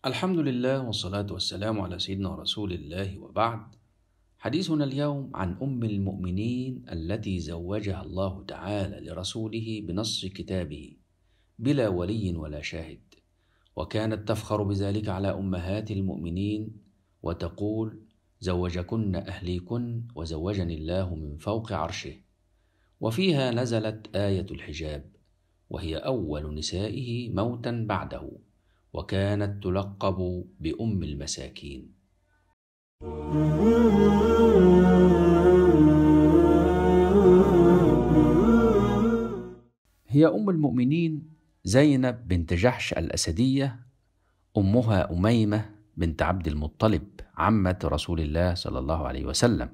الحمد لله والصلاة والسلام على سيدنا رسول الله وبعد. حديثنا اليوم عن أم المؤمنين التي زوجها الله تعالى لرسوله بنص كتابه بلا ولي ولا شاهد، وكانت تفخر بذلك على أمهات المؤمنين وتقول: زوجكن أهليكن وزوجني الله من فوق عرشه. وفيها نزلت آية الحجاب، وهي أول نسائه موتا بعده، وكانت تلقب بأم المساكين. هي أم المؤمنين زينب بنت جحش الأسدية، أمها أميمة بنت عبد المطلب عمة رسول الله صلى الله عليه وسلم،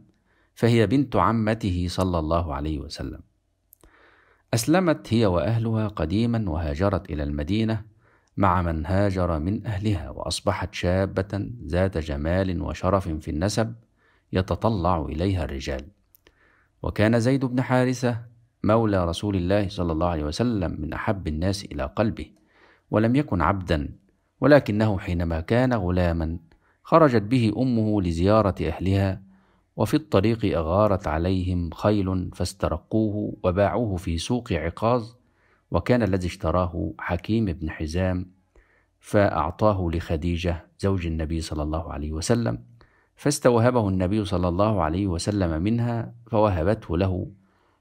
فهي بنت عمته صلى الله عليه وسلم. أسلمت هي وأهلها قديما وهاجرت إلى المدينة مع من هاجر من أهلها، وأصبحت شابة ذات جمال وشرف في النسب يتطلع إليها الرجال. وكان زيد بن حارثة مولى رسول الله صلى الله عليه وسلم من أحب الناس إلى قلبه، ولم يكن عبدا، ولكنه حينما كان غلاما خرجت به أمه لزيارة أهلها، وفي الطريق أغارت عليهم خيل فاسترقوه وباعوه في سوق عكاظ، وكان الذي اشتراه حكيم بن حزام، فأعطاه لخديجة زوج النبي صلى الله عليه وسلم، فاستوهبه النبي صلى الله عليه وسلم منها فوهبته له،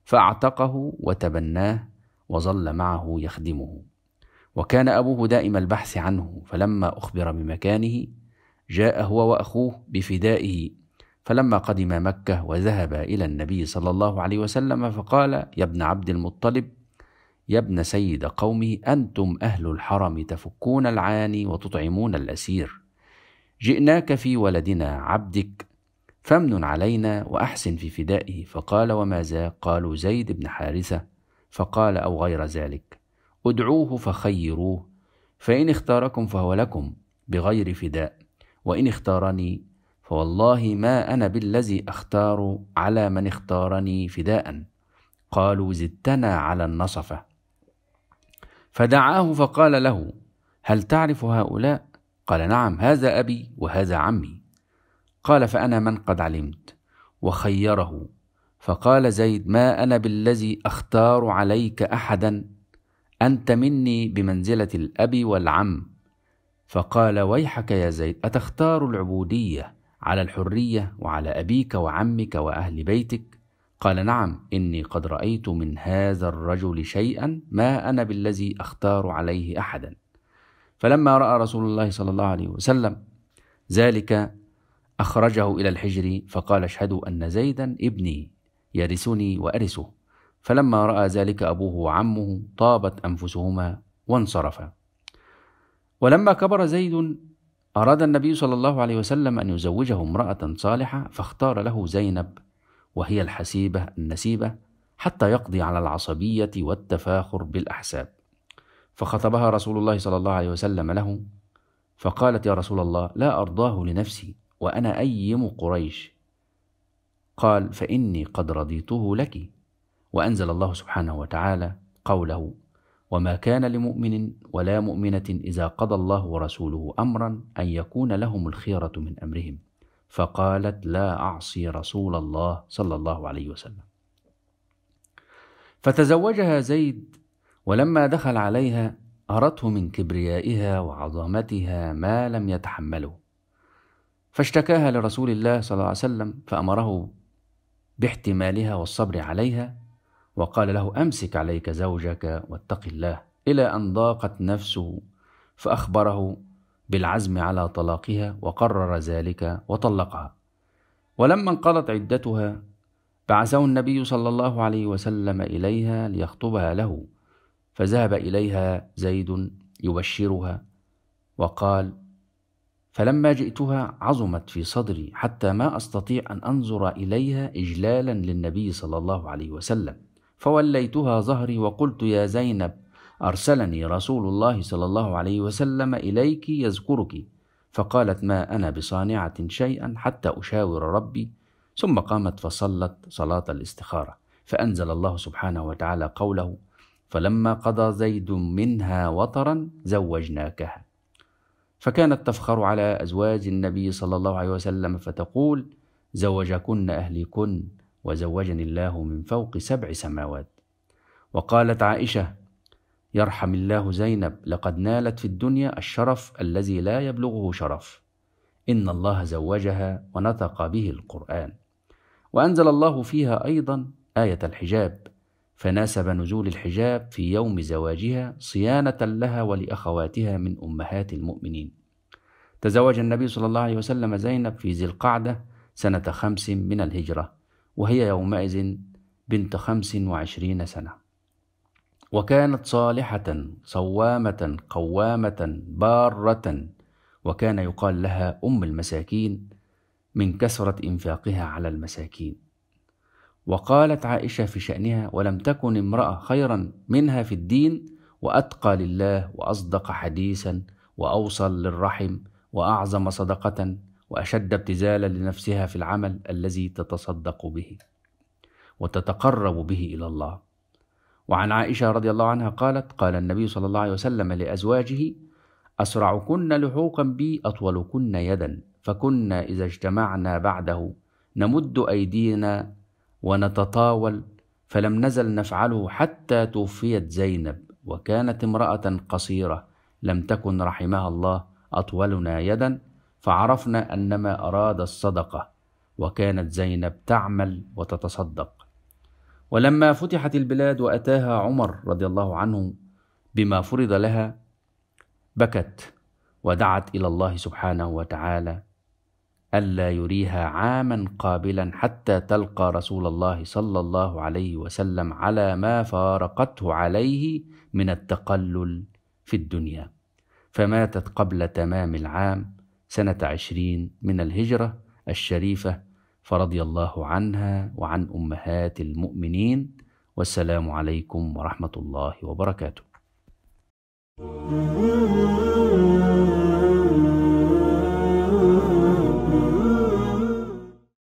فاعتقه وتبناه وظل معه يخدمه. وكان أبوه دائم البحث عنه، فلما أخبر بمكانه جاء هو وأخوه بفدائه. فلما قدم مكة وذهب إلى النبي صلى الله عليه وسلم فقال: يا ابن عبد المطلب، يا ابن سيد قومه، أنتم أهل الحرم تفكون العاني وتطعمون الأسير، جئناك في ولدنا عبدك، فامنن علينا وأحسن في فدائه. فقال: وما ذا؟ قالوا: زيد بن حارثة. فقال: أو غير ذلك، ادعوه فخيروه، فإن اختاركم فهو لكم بغير فداء، وإن اختارني فوالله ما أنا بالذي أختار على من اختارني فداء. قالوا: زدتنا على النصفة. فدعاه فقال له: هل تعرف هؤلاء؟ قال: نعم، هذا أبي وهذا عمي. قال: فأنا من قد علمت. وخيره. فقال زيد: ما أنا بالذي أختار عليك أحدا، أنت مني بمنزلة الأب والعم. فقال: ويحك يا زيد، أتختار العبودية على الحرية وعلى أبيك وعمك وأهل بيتك؟ قال: نعم، إني قد رأيت من هذا الرجل شيئا ما أنا بالذي أختار عليه أحدا. فلما رأى رسول الله صلى الله عليه وسلم ذلك أخرجه إلى الحجر، فقال: اشهدوا أن زيدا ابني يرثني وأرثه. فلما رأى ذلك أبوه وعمه طابت أنفسهما وانصرفا. ولما كبر زيد أراد النبي صلى الله عليه وسلم أن يزوجه امرأة صالحة، فاختار له زينب، وهي الحسيبة النسيبة، حتى يقضي على العصبية والتفاخر بالأحساب. فخطبها رسول الله صلى الله عليه وسلم له، فقالت: يا رسول الله، لا أرضاه لنفسي وأنا أيم قريش. قال: فإني قد رضيته لك. وأنزل الله سبحانه وتعالى قوله: وما كان لمؤمن ولا مؤمنة إذا قضى الله ورسوله أمرا أن يكون لهم الخيرة من أمرهم. فقالت: لا أعصي رسول الله صلى الله عليه وسلم. فتزوجها زيد، ولما دخل عليها أرته من كبريائها وعظمتها ما لم يتحمله، فاشتكاها لرسول الله صلى الله عليه وسلم، فأمره باحتمالها والصبر عليها، وقال له: أمسك عليك زوجك واتق الله، إلى أن ضاقت نفسه، فأخبره بالعزم على طلاقها وقرر ذلك وطلقها. ولما انقضت عدتها بعثه النبي صلى الله عليه وسلم إليها ليخطبها له، فذهب إليها زيد يبشرها وقال: فلما جئتها عظمت في صدري حتى ما أستطيع أن أنظر إليها إجلالا للنبي صلى الله عليه وسلم، فوليتها ظهري وقلت: يا زينب، أرسلني رسول الله صلى الله عليه وسلم إليك يذكرك. فقالت: ما أنا بصانعة شيئا حتى أشاور ربي. ثم قامت فصلت صلاة الاستخارة، فأنزل الله سبحانه وتعالى قوله: فلما قضى زيد منها وطرا زوجناكها. فكانت تفخر على أزواج النبي صلى الله عليه وسلم فتقول: زوجكن أهلكن وزوجني الله من فوق 7 سماوات. وقالت عائشة: يرحم الله زينب، لقد نالت في الدنيا الشرف الذي لا يبلغه شرف، إن الله زوجها ونطق به القرآن. وأنزل الله فيها أيضا آية الحجاب، فناسب نزول الحجاب في يوم زواجها صيانة لها ولأخواتها من أمهات المؤمنين. تزوج النبي صلى الله عليه وسلم زينب في ذي القعدة سنة 5 من الهجرة، وهي يومئذ بنت 25 سنة، وكانت صالحة صوامة قوامة بارة، وكان يقال لها أم المساكين من كثرة إنفاقها على المساكين. وقالت عائشة في شأنها: ولم تكن امرأة خيرا منها في الدين، وأتقى لله، وأصدق حديثا، وأوصل للرحم، وأعظم صدقة، وأشد ابتذالا لنفسها في العمل الذي تتصدق به وتتقرب به إلى الله. وعن عائشة رضي الله عنها قالت: قال النبي صلى الله عليه وسلم لأزواجه: أسرعكن لحوقا بي أطولكن يدا، فكنا إذا اجتمعنا بعده نمد أيدينا ونتطاول، فلم نزل نفعله حتى توفيت زينب، وكانت امرأة قصيرة لم تكن رحمها الله أطولنا يدا، فعرفنا أنما أراد الصدقة، وكانت زينب تعمل وتتصدق. ولما فتحت البلاد وأتاها عمر رضي الله عنه بما فرض لها بكت ودعت إلى الله سبحانه وتعالى ألا يريها عاما قابلا حتى تلقى رسول الله صلى الله عليه وسلم على ما فارقته عليه من التقلل في الدنيا، فماتت قبل تمام العام سنة 20 من الهجرة الشريفة، فرضي الله عنها وعن أمهات المؤمنين. والسلام عليكم ورحمة الله وبركاته.